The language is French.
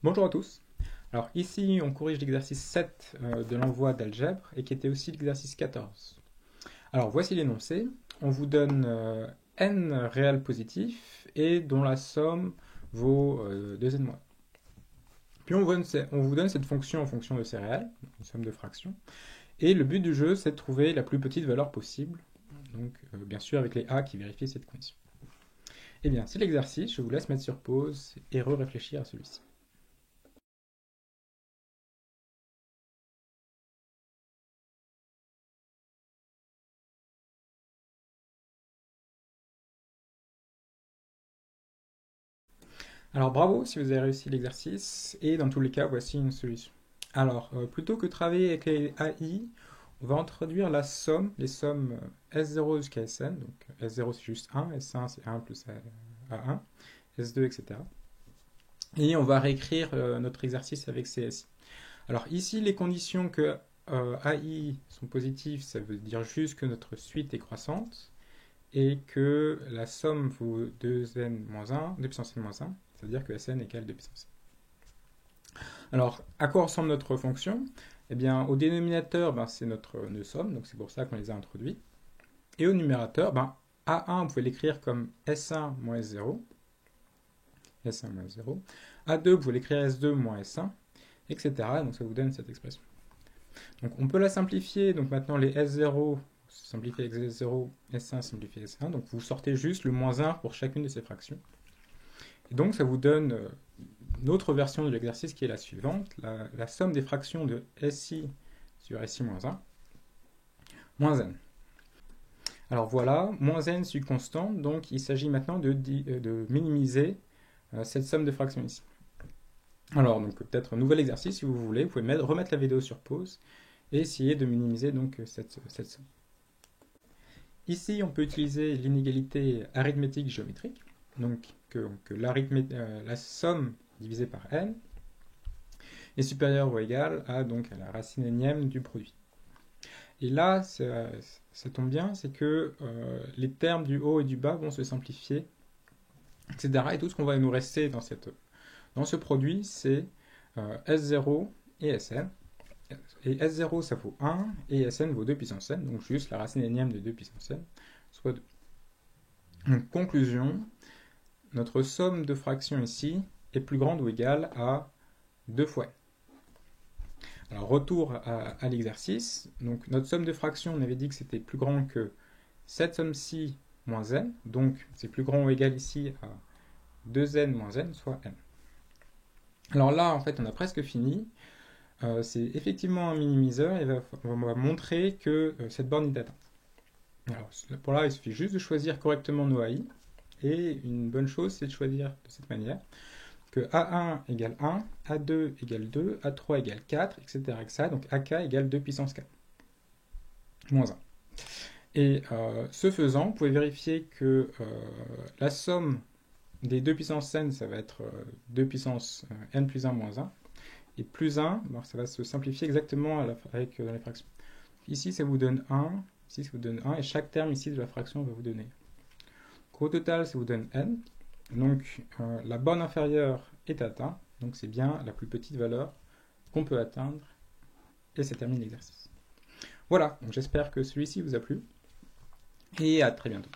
Bonjour à tous. Alors ici, on corrige l'exercice 7 de l'envoi d'algèbre et qui était aussi l'exercice 14. Alors voici l'énoncé. On vous donne n réels positifs et dont la somme vaut 2n-1. Puis on vous donne cette fonction en fonction de ces réels, une somme de fractions. Et le but du jeu, c'est de trouver la plus petite valeur possible. Donc bien sûr avec les a qui vérifient cette condition. Eh bien, c'est l'exercice. Je vous laisse mettre sur pause et réfléchir à celui-ci. Alors bravo si vous avez réussi l'exercice, et dans tous les cas, voici une solution. Alors, plutôt que de travailler avec les AI, on va introduire la somme, les sommes S0 jusqu'à Sn, donc S0 c'est juste 1, S1 c'est 1 plus A1, S2, etc. Et on va réécrire notre exercice avec CSI. Alors ici, les conditions que AI sont positives, ça veut dire juste que notre suite est croissante, et que la somme vaut 2n-1, 2 puissance n-1, ça veut dire que Sn égale 2 puissance n. Alors, à quoi ressemble notre fonction? Eh bien, au dénominateur, c'est nos sommes, donc c'est pour ça qu'on les a introduits. Et au numérateur, A1, vous pouvez l'écrire comme S1 moins S0, S1 moins S0. A2, vous pouvez l'écrire S2 moins S1, etc. Donc ça vous donne cette expression. Donc on peut la simplifier, donc maintenant les S0 simplifié avec S0, S1 simplifié S1, donc vous sortez juste le moins 1 pour chacune de ces fractions. Et donc ça vous donne une autre version de l'exercice qui est la suivante, la somme des fractions de SI sur SI moins 1, moins n. Alors voilà, moins n est une constante, donc il s'agit maintenant de minimiser cette somme de fractions ici. Alors, donc peut-être un nouvel exercice si vous voulez, vous pouvez remettre la vidéo sur pause et essayer de minimiser donc cette somme. Ici, on peut utiliser l'inégalité arithmétique géométrique, donc que la somme divisée par n est supérieure ou égale à la racine énième du produit. Et là, ça tombe bien, c'est que les termes du haut et du bas vont se simplifier, etc. Et tout ce qu'on va nous rester dans ce produit, c'est S0 et Sn. Et S0, ça vaut 1, et Sn vaut 2 puissance n, donc juste la racine énième de 2 puissance n, soit 2. Donc, conclusion, notre somme de fractions ici est plus grande ou égale à 2 fois n. Alors, retour à l'exercice. Donc, notre somme de fractions, on avait dit que c'était plus grand que cette somme-ci moins n, donc c'est plus grand ou égal ici à 2n moins n, soit n. Alors là, en fait, on a presque fini. C'est effectivement un minimiseur et on va montrer que cette borne est atteinte. Alors, pour là, il suffit juste de choisir correctement nos AI. Et une bonne chose, c'est de choisir de cette manière que A1 égale 1, A2 égale 2, A3 égale 4, etc. Donc AK égale 2 puissance 4, moins 1. Et ce faisant, vous pouvez vérifier que la somme des 2 puissance n, ça va être 2 puissance n plus 1 moins 1. Et plus 1, ça va se simplifier exactement avec les fractions. Ici, ça vous donne 1, ici, ça vous donne 1, et chaque terme ici de la fraction va vous donner. Donc, au total, ça vous donne n. Donc, la borne inférieure est atteinte, donc c'est bien la plus petite valeur qu'on peut atteindre, et ça termine l'exercice. Voilà, donc j'espère que celui-ci vous a plu, et à très bientôt.